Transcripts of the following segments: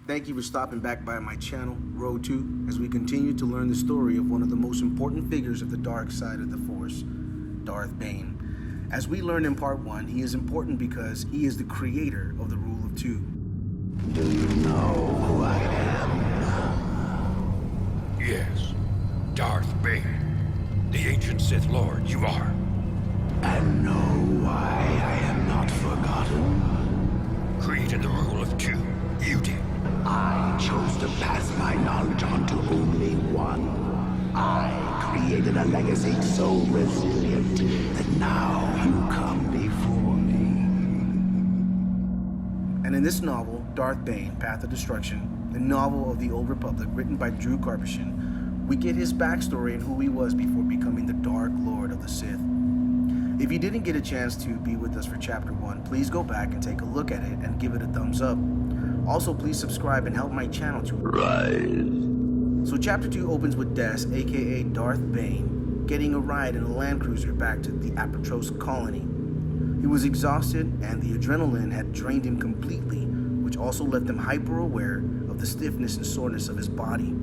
Thank you for stopping back by my channel, Road 2, as we continue to learn the story of one of the most important figures of the dark side of the Force, Darth Bane. As we learned in part 1, he is important because he is the creator of the Rule of Two. Do you know who I am? Yes, Darth Bane, the ancient Sith Lord you are. And know why I am not forgotten? Created the Rule of Two, you did. I chose to pass my knowledge on to only one. I created a legacy so resilient that now you come before me. And in this novel, Darth Bane, Path of Destruction, the novel of the Old Republic written by Drew Karpyshyn, we get his backstory and who he was before becoming the Dark Lord of the Sith. If you didn't get a chance to be with us for Chapter 1, please go back and take a look at it and give it a thumbs up. Also, please subscribe and help my channel to Rise. So Chapter 2 opens with Des, aka Darth Bane, getting a ride in a Land Cruiser back to the Apatros colony. He was exhausted and the adrenaline had drained him completely, which also left him hyper aware of the stiffness and soreness of his body.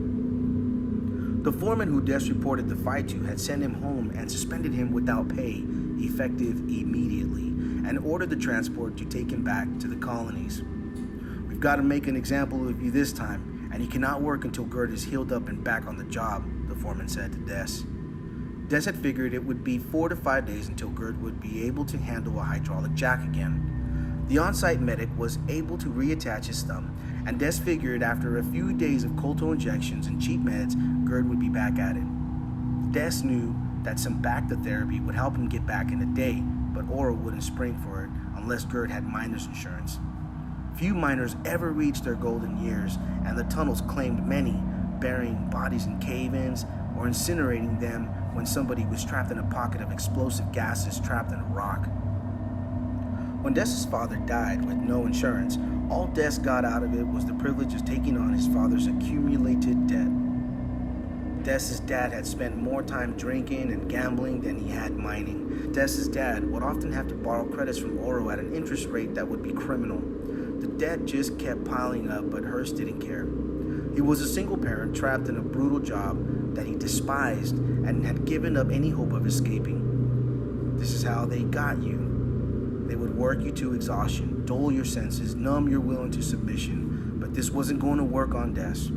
The foreman who Des reported the fight to had sent him home and suspended him without pay, effective immediately, and ordered the transport to take him back to the colonies. "We've got to make an example of you this time, and he cannot work until Gert is healed up and back on the job," the foreman said to Des. Des had figured it would be 4 to 5 days until Gert would be able to handle a hydraulic jack again. The on-site medic was able to reattach his thumb, and Des figured after a few days of Colto injections and cheap meds, Gert would be back at it. Des knew that some Bacta therapy would help him get back in a day, but Aura wouldn't spring for it unless Gert had miner's insurance. Few miners ever reached their golden years, and the tunnels claimed many, burying bodies in cave-ins or incinerating them when somebody was trapped in a pocket of explosive gases trapped in a rock. When Des's father died with no insurance, all Des got out of it was the privilege of taking on his father's accumulated debt. Des's dad had spent more time drinking and gambling than he had mining. Des's dad would often have to borrow credits from Oro at an interest rate that would be criminal. The debt just kept piling up, but Hurst didn't care. He was a single parent trapped in a brutal job that he despised and had given up any hope of escaping. This is how they got you. They would work you to exhaustion, dull your senses, numb your will into submission, but this wasn't going to work on Des.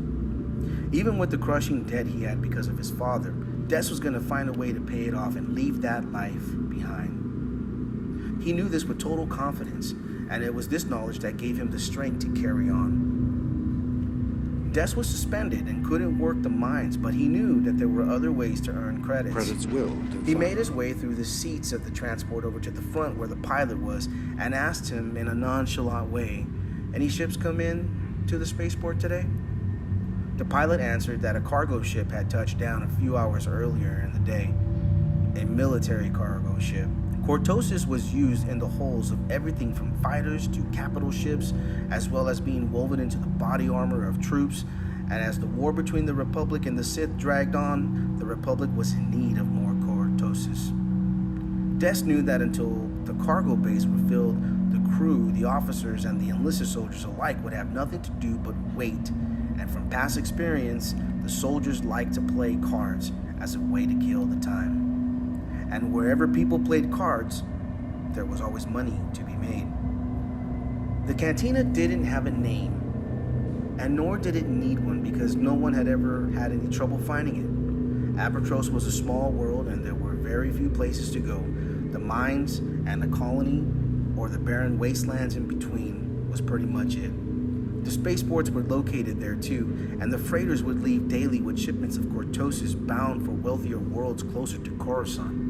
Even with the crushing debt he had because of his father, Des was going to find a way to pay it off and leave that life behind. He knew this with total confidence, and it was this knowledge that gave him the strength to carry on. Des was suspended and couldn't work the mines, but he knew that there were other ways to earn credits. He made his way through the seats of the transport over to the front where the pilot was and asked him in a nonchalant way, "Any ships come in to the spaceport today?" The pilot answered that a cargo ship had touched down a few hours earlier in the day. A military cargo ship. Cortosis was used in the hulls of everything from fighters to capital ships, as well as being woven into the body armor of troops, and as the war between the Republic and the Sith dragged on, the Republic was in need of more Cortosis. Des knew that until the cargo base were filled, the crew, the officers, and the enlisted soldiers alike would have nothing to do but wait, and from past experience, the soldiers liked to play cards as a way to kill the time. And wherever people played cards, there was always money to be made. The cantina didn't have a name, and nor did it need one because no one had ever had any trouble finding it. Apatros was a small world and there were very few places to go. The mines and the colony, or the barren wastelands in between, was pretty much it. The spaceports were located there too, and the freighters would leave daily with shipments of Cortosis bound for wealthier worlds closer to Coruscant.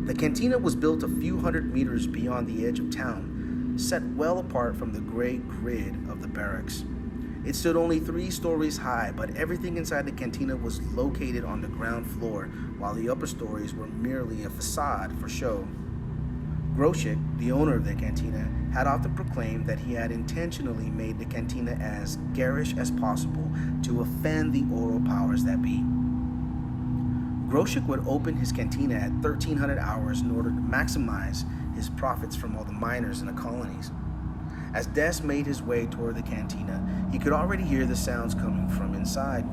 The cantina was built a few hundred meters beyond the edge of town, set well apart from the gray grid of the barracks. It stood only 3 stories high, but everything inside the cantina was located on the ground floor, while the upper stories were merely a facade for show. Groshik, the owner of the cantina, had often proclaimed that he had intentionally made the cantina as garish as possible to offend the oral powers that be. Groshik would open his cantina at 1300 hours in order to maximize his profits from all the miners in the colonies. As Des made his way toward the cantina, he could already hear the sounds coming from inside.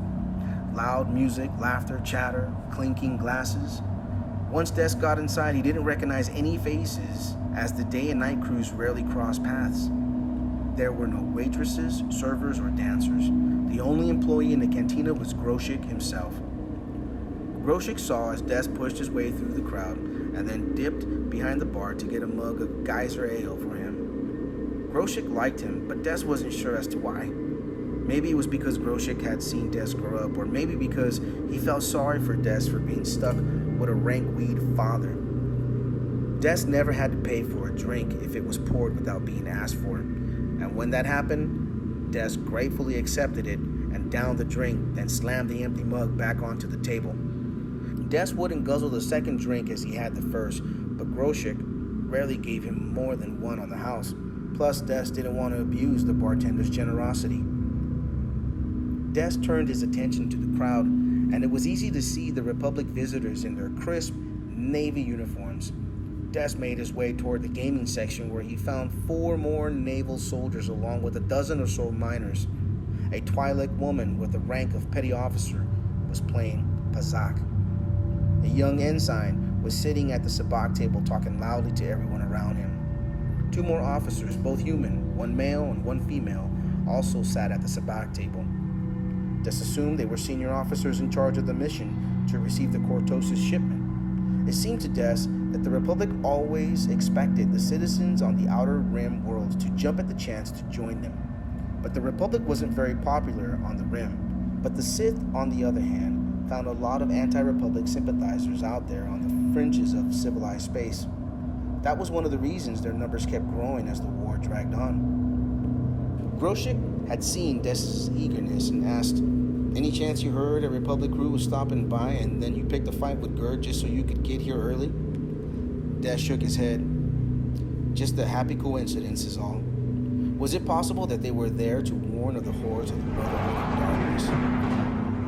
Loud music, laughter, chatter, clinking glasses. Once Des got inside, he didn't recognize any faces, as the day and night crews rarely crossed paths. There were no waitresses, servers, or dancers. The only employee in the cantina was Groshik himself. Groshik saw as Des pushed his way through the crowd and then dipped behind the bar to get a mug of geyser ale for him. Groshik liked him, but Des wasn't sure as to why. Maybe it was because Groshik had seen Des grow up, or maybe because he felt sorry for Des for being stuck with a rank weed father. Des never had to pay for a drink if it was poured without being asked for, and when that happened, Des gratefully accepted it and downed the drink, then slammed the empty mug back onto the table. Des wouldn't guzzle the second drink as he had the first, but Groshik rarely gave him more than one on the house. Plus, Des didn't want to abuse the bartender's generosity. Des turned his attention to the crowd, and it was easy to see the Republic visitors in their crisp Navy uniforms. Des made his way toward the gaming section, where he found 4 more naval soldiers along with a dozen or so miners. A Twi'lek woman with the rank of petty officer was playing Pazak. A young ensign was sitting at the sabacc table talking loudly to everyone around him. 2 more officers, both human, 1 male and 1 female, also sat at the sabacc table. Des assumed they were senior officers in charge of the mission to receive the Cortos' shipment. It seemed to Des that the Republic always expected the citizens on the Outer Rim worlds to jump at the chance to join them. But the Republic wasn't very popular on the Rim. But the Sith, on the other hand, found a lot of anti-Republic sympathizers out there on the fringes of civilized space. That was one of the reasons their numbers kept growing as the war dragged on. Groshik had seen Des' eagerness and asked, "Any chance you heard a Republic crew was stopping by and then you picked a fight with Gerd just so you could get here early?" Des shook his head. "Just a happy coincidence is all. Was it possible that they were there to warn of the horrors of the Brotherhood of Darkness?"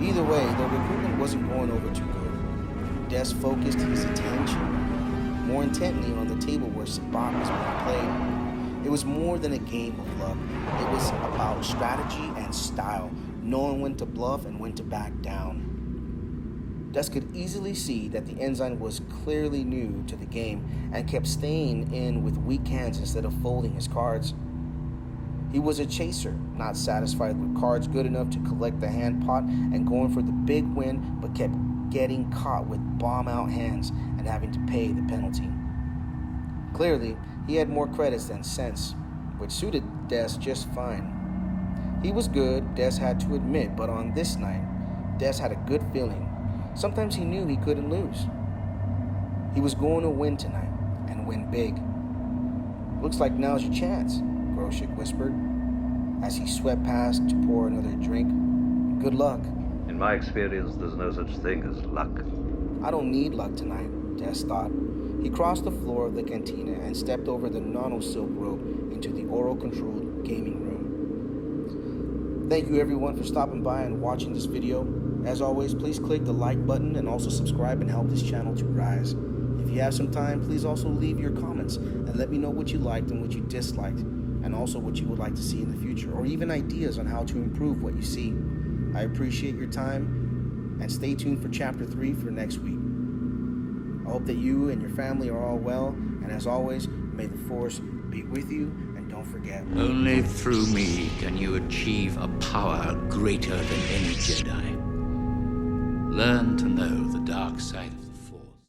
Either way, the recruitment wasn't going over too good. Des focused his attention more intently on the table where sabacc was being played. It was more than a game of luck. It was about strategy and style, knowing when to bluff and when to back down. Des could easily see that the ensign was clearly new to the game and kept staying in with weak hands instead of folding his cards. He was a chaser, not satisfied with cards good enough to collect the hand pot and going for the big win, but kept getting caught with bomb-out hands and having to pay the penalty. Clearly, he had more credits than sense, which suited Des just fine. He was good, Des had to admit, but on this night, Des had a good feeling. Sometimes he knew he couldn't lose. He was going to win tonight, and win big. "Looks like now's your chance," Groshik whispered, as he swept past to pour another drink. "Good luck." In my experience, there's no such thing as luck. "I don't need luck tonight," Des thought. He crossed the floor of the cantina and stepped over the nano-silk rope into the Oro-controlled gaming room. Thank you everyone for stopping by and watching this video. As always, please click the like button and also subscribe and help this channel to rise. If you have some time, please also leave your comments and let me know what you liked and what you disliked, and also what you would like to see in the future, or even ideas on how to improve what you see. I appreciate your time, and stay tuned for Chapter 3 for next week. I hope that you and your family are all well, and as always, may the Force be with you, and don't forget. Only through me can you achieve a power greater than any Jedi. Learn to know the dark side of